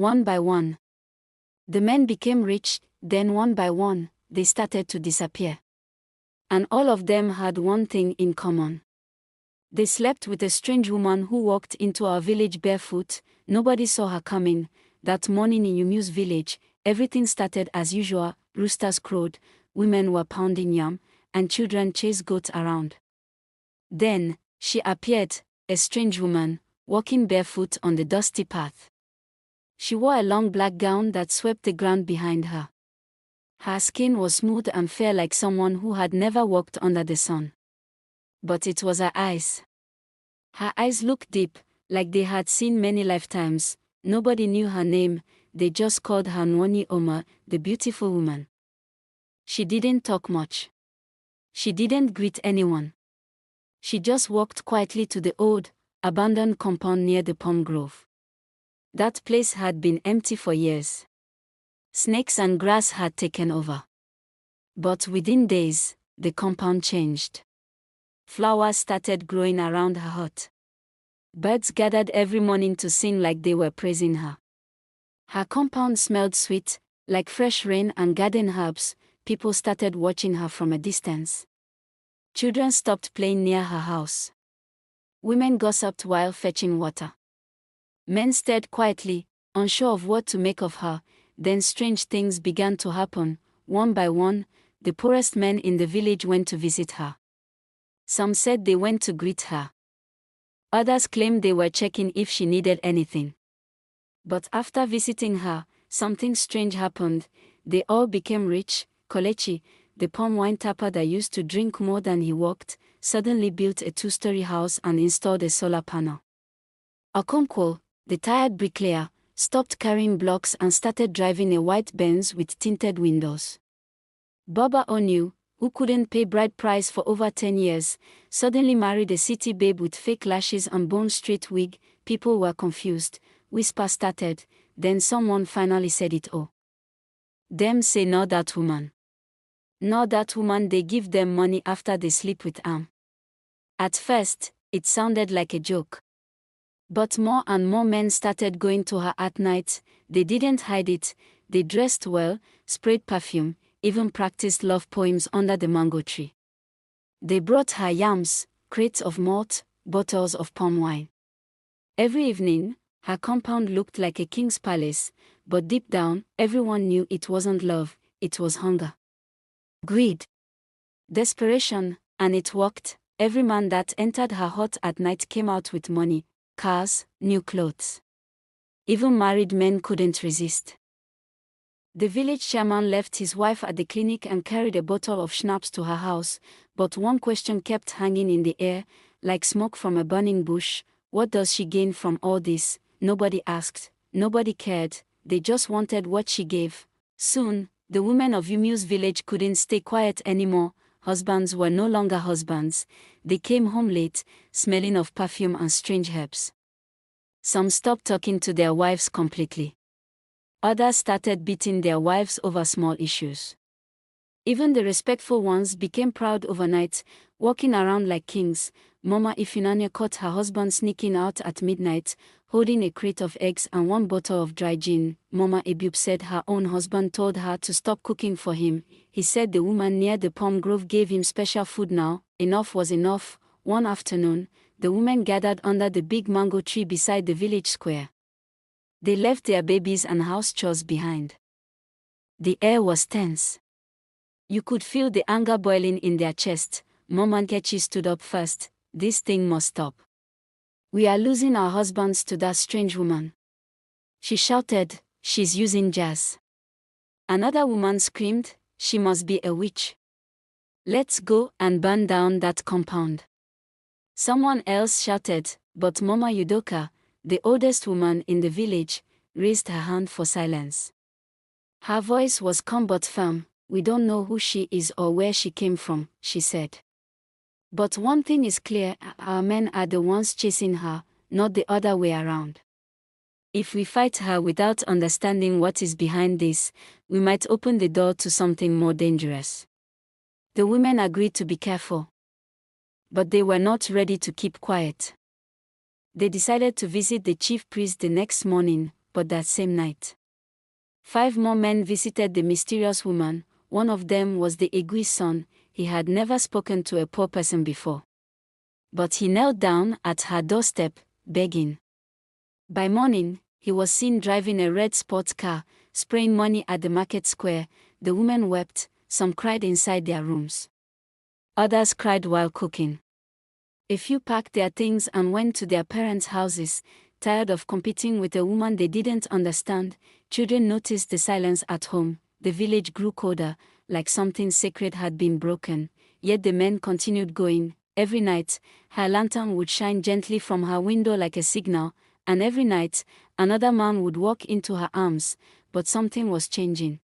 one by one. The men became rich, then one by one, they started to disappear. And all of them had one thing in common. They slept with a strange woman who walked into our village barefoot. Nobody saw her coming. That morning in Yumu's village, everything started as usual. Roosters crowed, women were pounding yam, and children chased goats around. Then, she appeared, a strange woman, walking barefoot on the dusty path. She wore a long black gown that swept the ground behind her. Her skin was smooth and fair like someone who had never walked under the sun. But it was her eyes. Her eyes looked deep, like they had seen many lifetimes. Nobody knew her name, they just called her Noma, the beautiful woman. She didn't talk much. She didn't greet anyone. She just walked quietly to the old, abandoned compound near the palm grove. That place had been empty for years. Snakes and grass had taken over. But within days, the compound changed. Flowers started growing around her hut. Birds gathered every morning to sing like they were praising her. Her compound smelled sweet, like fresh rain and garden herbs. People started watching her from a distance. Children stopped playing near her house. Women gossiped while fetching water. Men stared quietly, unsure of what to make of her. Then strange things began to happen. One by one, the poorest men in the village went to visit her. Some said they went to greet her. Others claimed they were checking if she needed anything. But after visiting her, something strange happened. They all became rich. Kolechi, the palm wine tapper that used to drink more than he worked, suddenly built a 2-story house and installed a solar panel. Okonkwo, the tired bricklayer, stopped carrying blocks and started driving a white Benz with tinted windows. Baba Onu, who couldn't pay bride price for over 10 years, suddenly married a city babe with fake lashes and Bond Street wig. People were confused. Whispers started, then someone finally said it all. Them say not that woman. Not that woman, they give them money after they sleep with am. At first, it sounded like a joke. But more and more men started going to her at night. They didn't hide it. They dressed well, sprayed perfume, even practiced love poems under the mango tree. They brought her yams, crates of malt, bottles of palm wine. Every evening, her compound looked like a king's palace, but deep down, everyone knew it wasn't love, it was hunger. Greed. Desperation, and it worked. Every man that entered her hut at night came out with money, cars, new clothes. Even married men couldn't resist. The village chairman left his wife at the clinic and carried a bottle of schnapps to her house, but one question kept hanging in the air, like smoke from a burning bush. What does she gain from all this? Nobody asked, nobody cared, they just wanted what she gave. Soon, the women of Yumu's village couldn't stay quiet anymore. Husbands were no longer husbands. They came home late, smelling of perfume and strange herbs. Some stopped talking to their wives completely. Others started beating their wives over small issues. Even the respectful ones became proud overnight, walking around like kings. Mama Ifinanya caught her husband sneaking out at midnight, holding a crate of eggs and 1 bottle of dry gin. Mama Ebube said her own husband told her to stop cooking for him. He said the woman near the palm grove gave him special food now. Enough was enough. One afternoon, the women gathered under the big mango tree beside the village square. They left their babies and house chores behind. The air was tense. You could feel the anger boiling in their chest. Mama Nkechi stood up first. This thing must stop. We are losing our husbands to that strange woman. She shouted, she's using jazz. Another woman screamed, she must be a witch. Let's go and burn down that compound. Someone else shouted, but Mama Yudoka, the oldest woman in the village, raised her hand for silence. Her voice was calm but firm. We don't know who she is or where she came from, she said. But one thing is clear, our men are the ones chasing her, not the other way around. If we fight her without understanding what is behind this, we might open the door to something more dangerous. The women agreed to be careful. But they were not ready to keep quiet. They decided to visit the chief priest the next morning. but that same night, 5 more men visited the mysterious woman. One of them was the Egui's son. He had never spoken to a poor person before. But he knelt down at her doorstep, begging. By morning, he was seen driving a red sports car, spraying money at the market square. The women wept, some cried inside their rooms. Others cried while cooking. A few packed their things and went to their parents' houses, tired of competing with a woman they didn't understand. Children noticed the silence at home. The village grew colder, like something sacred had been broken. Yet the men continued going. Every night, her lantern would shine gently from her window like a signal, and every night, another man would walk into her arms. But something was changing.